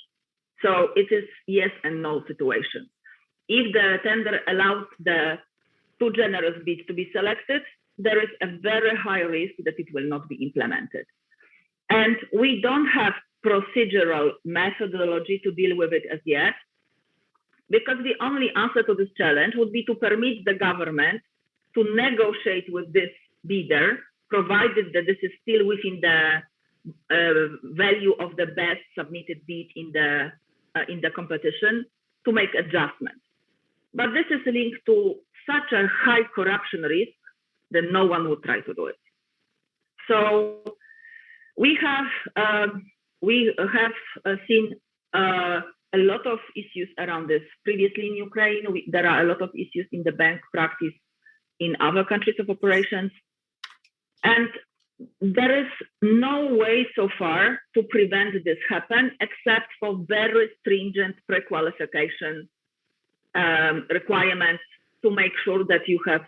So it is yes and no situation. If the tender allows the too generous bid to be selected, there is a very high risk that it will not be implemented. And we don't have procedural methodology to deal with it as yet, because the only answer to this challenge would be to permit the government to negotiate with this bidder, provided that this is still within the value of the best submitted bid in the competition, to make adjustments. But this is linked to such a high corruption risk that no one would try to do it. So we have seen a lot of issues around this previously in Ukraine. There are a lot of issues in the bank practice in other countries of operations. And there is no way so far to prevent this happen except for very stringent pre-qualification requirements to make sure that you have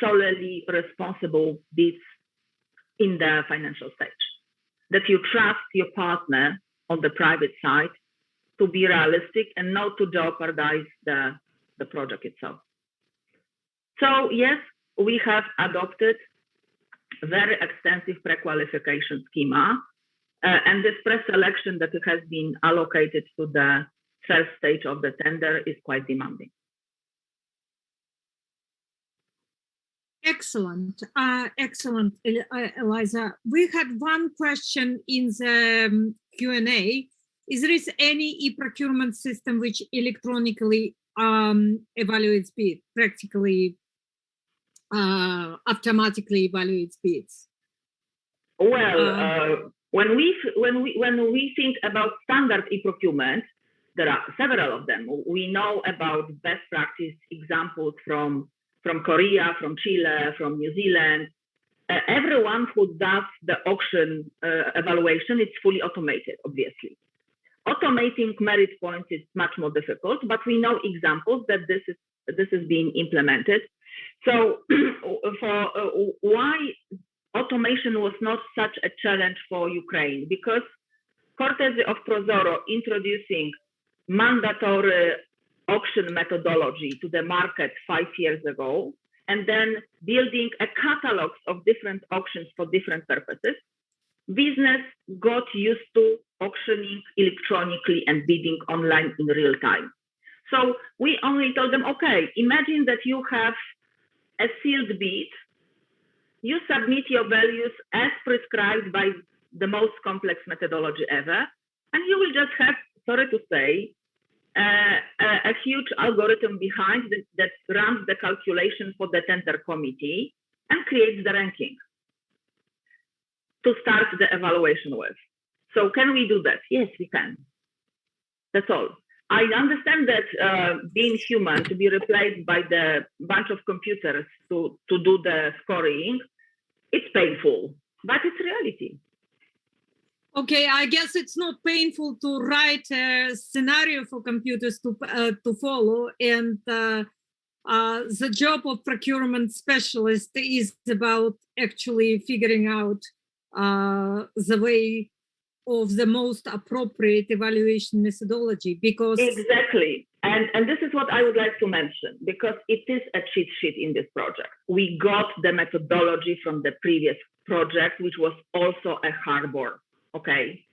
solely responsible bids in the financial stage, that you trust your partner on the private side to be realistic and not to jeopardize the project itself. So yes, we have adopted a very extensive pre-qualification schema, and this pre-selection that has been allocated to the first stage of the tender is quite demanding. Excellent, excellent, Eliza. We had one question in the Q&A. Is there any e-procurement system which electronically evaluates bids, practically automatically evaluates bids? Well, when we think about standard e-procurement, there are several of them. We know about best practice examples from Korea, from Chile, from New Zealand. Everyone who does the auction evaluation is fully automated, obviously. Automating merit points is much more difficult, but we know examples that this is being implemented. So why automation was not such a challenge for Ukraine? Because courtesy of Prozoro introducing mandatory auction methodology to the market 5 years ago, and then building a catalog of different auctions for different purposes, business got used to auctioning electronically and bidding online in real time. So we only told them, okay, imagine that you have a sealed bid, you submit your values as prescribed by the most complex methodology ever, and you will just have, sorry to say, a huge algorithm behind that runs the calculation for the tender committee and creates the ranking to start the evaluation with. So can we do that? Yes, we can. That's all. I understand that being human, to be replaced by the bunch of computers to do the scoring, it's painful, but it's reality. Okay, I guess it's not painful to write a scenario for computers to follow, and the job of procurement specialist is about actually figuring out the way of the most appropriate evaluation methodology, because exactly, and this is what I would like to mention, because it is a cheat sheet in this project. We got the methodology from the previous project, which was also a harbor. Okay,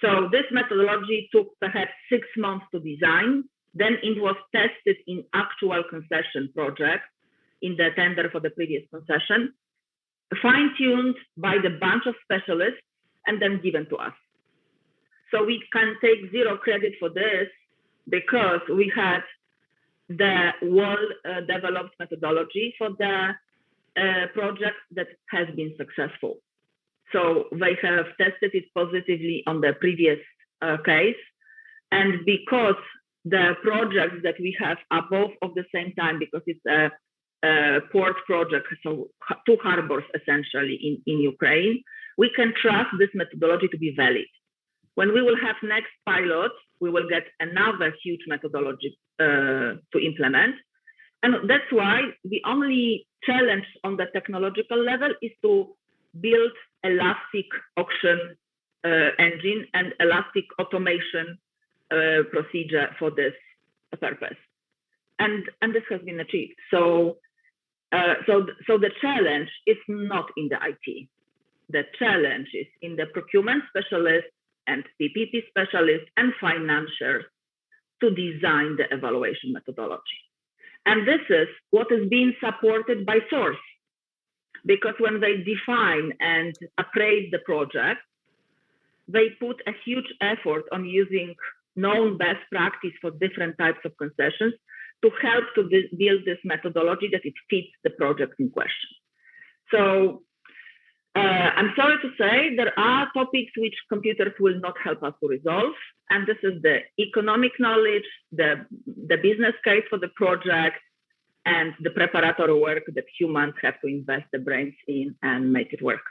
so this methodology took perhaps 6 months to design. Then it was tested in actual concession project in the tender for the previous concession, fine-tuned by the bunch of specialists, and then given to us. So we can take zero credit for this because we had the well-developed methodology for the project that has been successful. So they have tested it positively on the previous case. And because the projects that we have are both of the same time, because it's a port project, so 2 harbors essentially in Ukraine, we can trust this methodology to be valid. When we will have next pilot, we will get another huge methodology to implement. And that's why the only challenge on the technological level is to build elastic auction engine and elastic automation procedure for this purpose, and this has been achieved. So the challenge is not in the IT. The challenge is in the procurement specialists and PPP specialists and financiers to design the evaluation methodology. And this is what is being supported by Source. Because when they define and appraise the project, they put a huge effort on using known best practice for different types of concessions to help to build this methodology that it fits the project in question. So I'm sorry to say there are topics which computers will not help us to resolve. And this is the economic knowledge, the business case for the project, and the preparatory work that humans have to invest the brains in and make it work.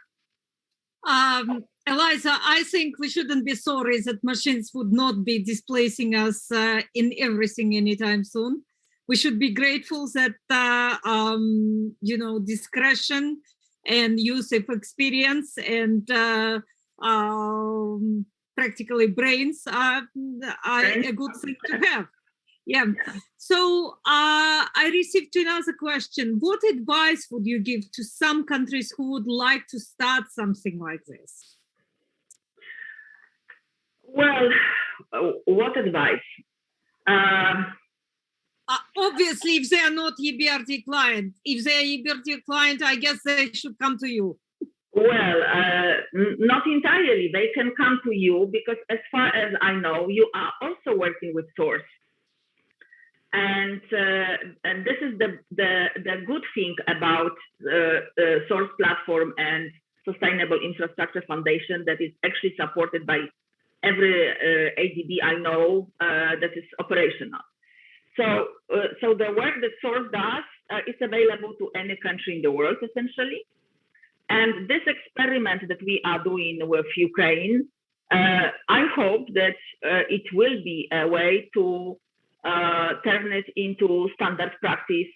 Eliza, I think we shouldn't be sorry that machines would not be displacing us in everything anytime soon. We should be grateful that, discretion and use of experience and practically brains are a good thing to have. Yeah. So I received another question. What advice would you give to some countries who would like to start something like this? Well, what advice? Obviously, if they are not EBRD client, if they are EBRD client, I guess they should come to you. Well, not entirely. They can come to you because, as far as I know, you are also working with Source. And this is the good thing about Source Platform and Sustainable Infrastructure Foundation that is actually supported by every ADB I know that is operational. So the work that Source does is available to any country in the world, essentially. And this experiment that we are doing with Ukraine, I hope that it will be a way to turn it into standard practice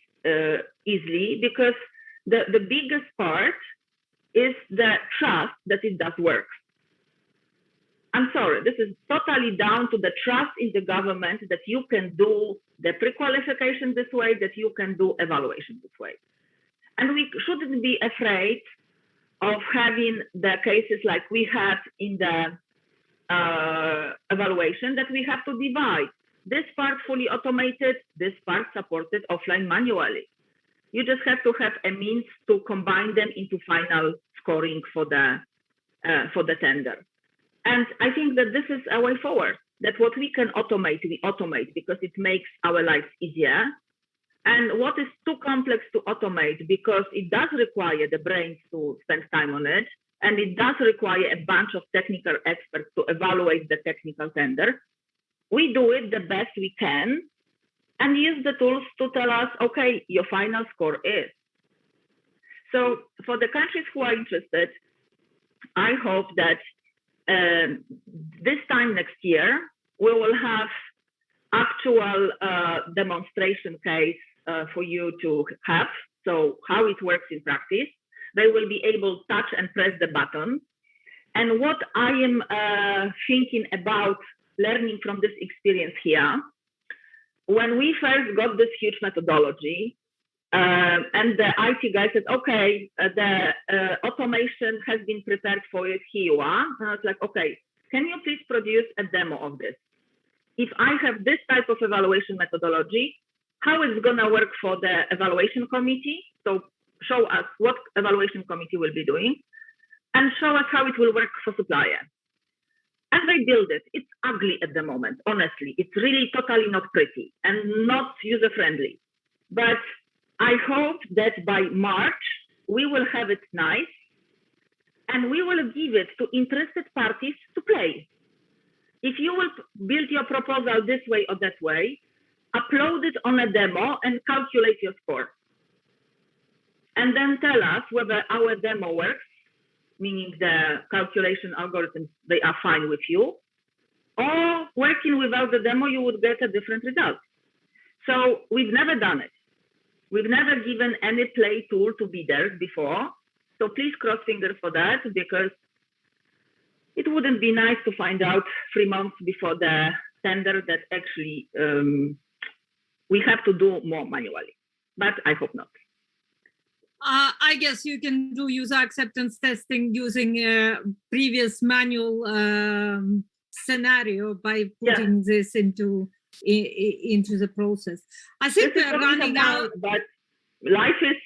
easily, because the biggest part is the trust that it does work. I'm sorry, this is totally down to the trust in the government that you can do the pre-qualification this way, that you can do evaluation this way. And we shouldn't be afraid of having the cases like we had in the evaluation, that we have to divide this part fully automated, this part supported offline manually. You just have to have a means to combine them into final scoring for the tender. And I think that this is a way forward, that what we can automate, we automate because it makes our lives easier. And what is too complex to automate, because it does require the brains to spend time on it, and it does require a bunch of technical experts to evaluate the technical tender, we do it the best we can and use the tools to tell us, okay, your final score is. So for the countries who are interested, I hope that this time next year, we will have actual demonstration case for you to have. So how it works in practice. They will be able to touch and press the button. And what I am thinking about learning from this experience here, when we first got this huge methodology, and the IT guy said, okay, the automation has been prepared for it, here you are. And I was like, okay, can you please produce a demo of this? If I have this type of evaluation methodology, how it's gonna work for the evaluation committee? So show us what evaluation committee will be doing, and show us how it will work for supplier. And they build it. It's ugly at the moment, honestly. It's really totally not pretty and not user-friendly. But I hope that by March, we will have it nice, and we will give it to interested parties to play. If you will build your proposal this way or that way, upload it on a demo and calculate your score. And then tell us whether our demo works, meaning the calculation algorithms, they are fine with you, or working without the demo, you would get a different result. So we've never done it. We've never given any play tool to bidders before. So please cross fingers for that, because it wouldn't be nice to find out 3 months before the tender that actually we have to do more manually, but I hope not. I guess you can do user acceptance testing using a previous manual scenario by putting this into the process. I think we're running out. But life is,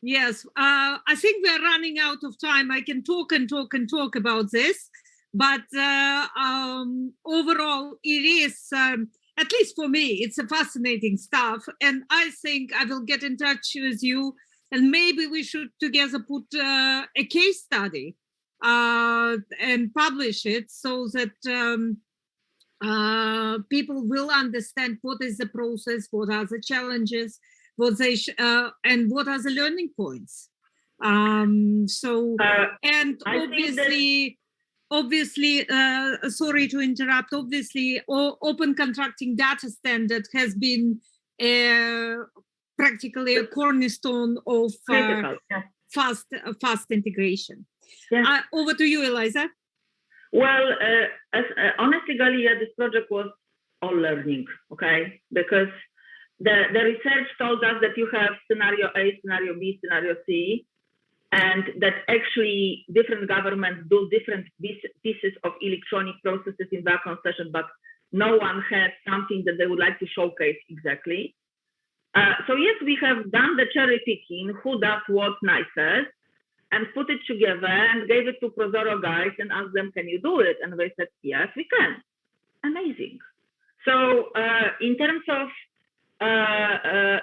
Yes, I think we're running out of time. I can talk and talk and talk about this, but overall, it is, at least for me, it's a fascinating stuff. And I think I will get in touch with you, and maybe we should together put a case study and publish it so that people will understand what is the process, what are the challenges, and what are the learning points. So, and I think obviously, sorry to interrupt, obviously, Open Contracting Data Standard has been practically a cornerstone of fast integration. Yes. Over to you, Eliza. Well, honestly, Galia, this project was all learning, okay? Because the research told us that you have scenario A, scenario B, scenario C, and that actually different governments do different pieces of electronic processes in background session, but no one has something that they would like to showcase exactly. So yes, we have done the cherry picking, who does what nicest, and put it together and gave it to Prozoro guys and asked them, can you do it? And they said, yes, we can. Amazing. So in terms of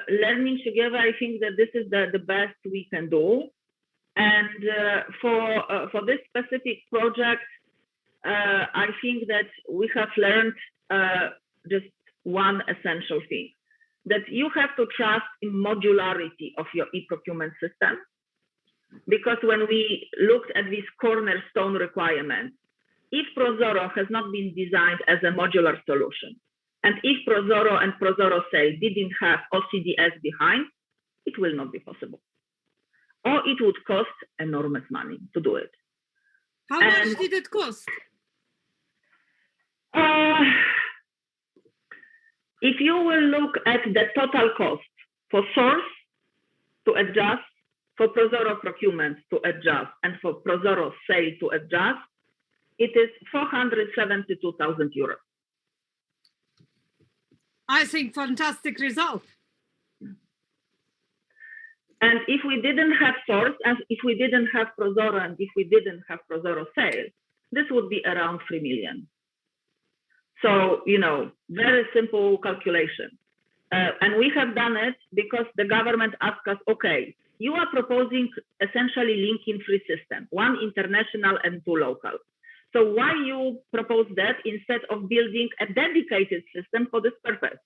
learning together, I think that this is the best we can do. And for this specific project, I think that we have learned just one essential thing, that you have to trust in modularity of your e-procurement system. Because when we looked at these cornerstone requirements, if Prozoro has not been designed as a modular solution, and if Prozoro and Prozoro Sale didn't have OCDS behind, it will not be possible. Or it would cost enormous money to do it. How much did it cost? If you will look at the total cost for source to adjust, for Prozoro procurement to adjust, and for Prozoro Sale to adjust, it is 472,000 euros. I think fantastic result. And if we didn't have source, and if we didn't have Prozoro, and if we didn't have Prozoro Sale, this would be around 3 million. So, you know, very simple calculation. And we have done it because the government asked us, okay, you are proposing essentially linking three systems, one international and two local. So why you propose that instead of building a dedicated system for this purpose?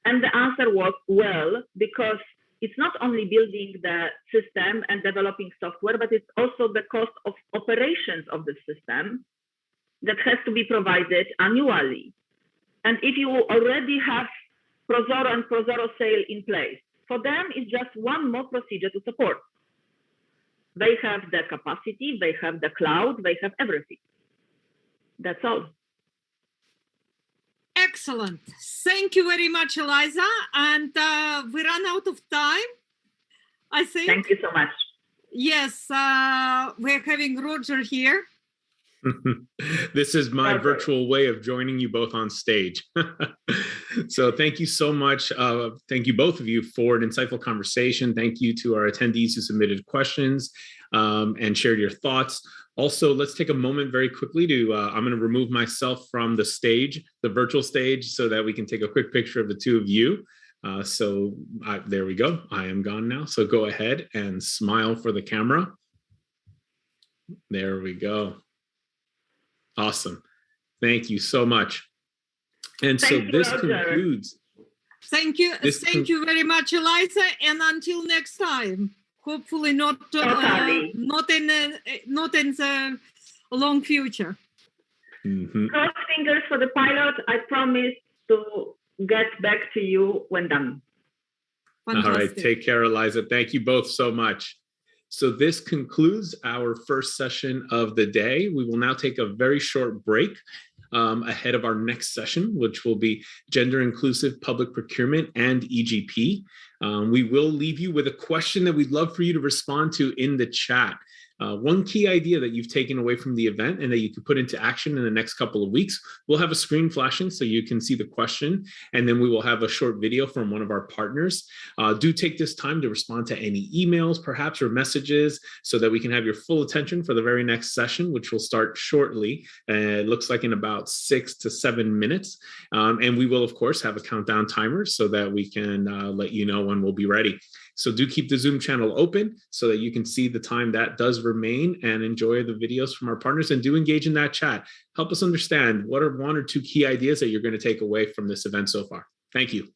And the answer was, well, because it's not only building the system and developing software, but it's also the cost of operations of the system that has to be provided annually. And if you already have Prozoro and Prozoro Sale in place, for them, it's just one more procedure to support. They have the capacity, they have the cloud, they have everything. That's all. Excellent. Thank you very much, Eliza. And we ran out of time, I think. Thank you so much. Yes, we're having Roger here. This is my virtual way of joining you both on stage. So thank you so much. Thank you, both of you, for an insightful conversation. Thank you to our attendees who submitted questions and shared your thoughts. Also, let's take a moment very quickly to, I'm going to remove myself from the stage, the virtual stage, so that we can take a quick picture of the two of you. There we go. I am gone now. So go ahead and smile for the camera. There we go. Awesome. Thank you so much. And so this concludes. Thank you. Thank you very much, Eliza. And until next time, hopefully not in the long future. Mm-hmm. Cross fingers for the pilot. I promise to get back to you when done. Fantastic. All right. Take care, Eliza. Thank you both so much. So this concludes our first session of the day. We will now take a very short break ahead of our next session, which will be Gender Inclusive Public Procurement and EGP. We will leave you with a question that we'd love for you to respond to in the chat. One key idea that you've taken away from the event and that you can put into action in the next couple of weeks, we'll have a screen flashing so you can see the question, and then we will have a short video from one of our partners. Do take this time to respond to any emails, perhaps, or messages so that we can have your full attention for the very next session, which will start shortly. It looks like in about 6 to 7 minutes. And we will, of course, have a countdown timer so that we can let you know when we'll be ready. So do keep the Zoom channel open so that you can see the time that does remain and enjoy the videos from our partners, and do engage in that chat. Help us understand what are 1 or 2 key ideas that you're going to take away from this event so far. Thank you.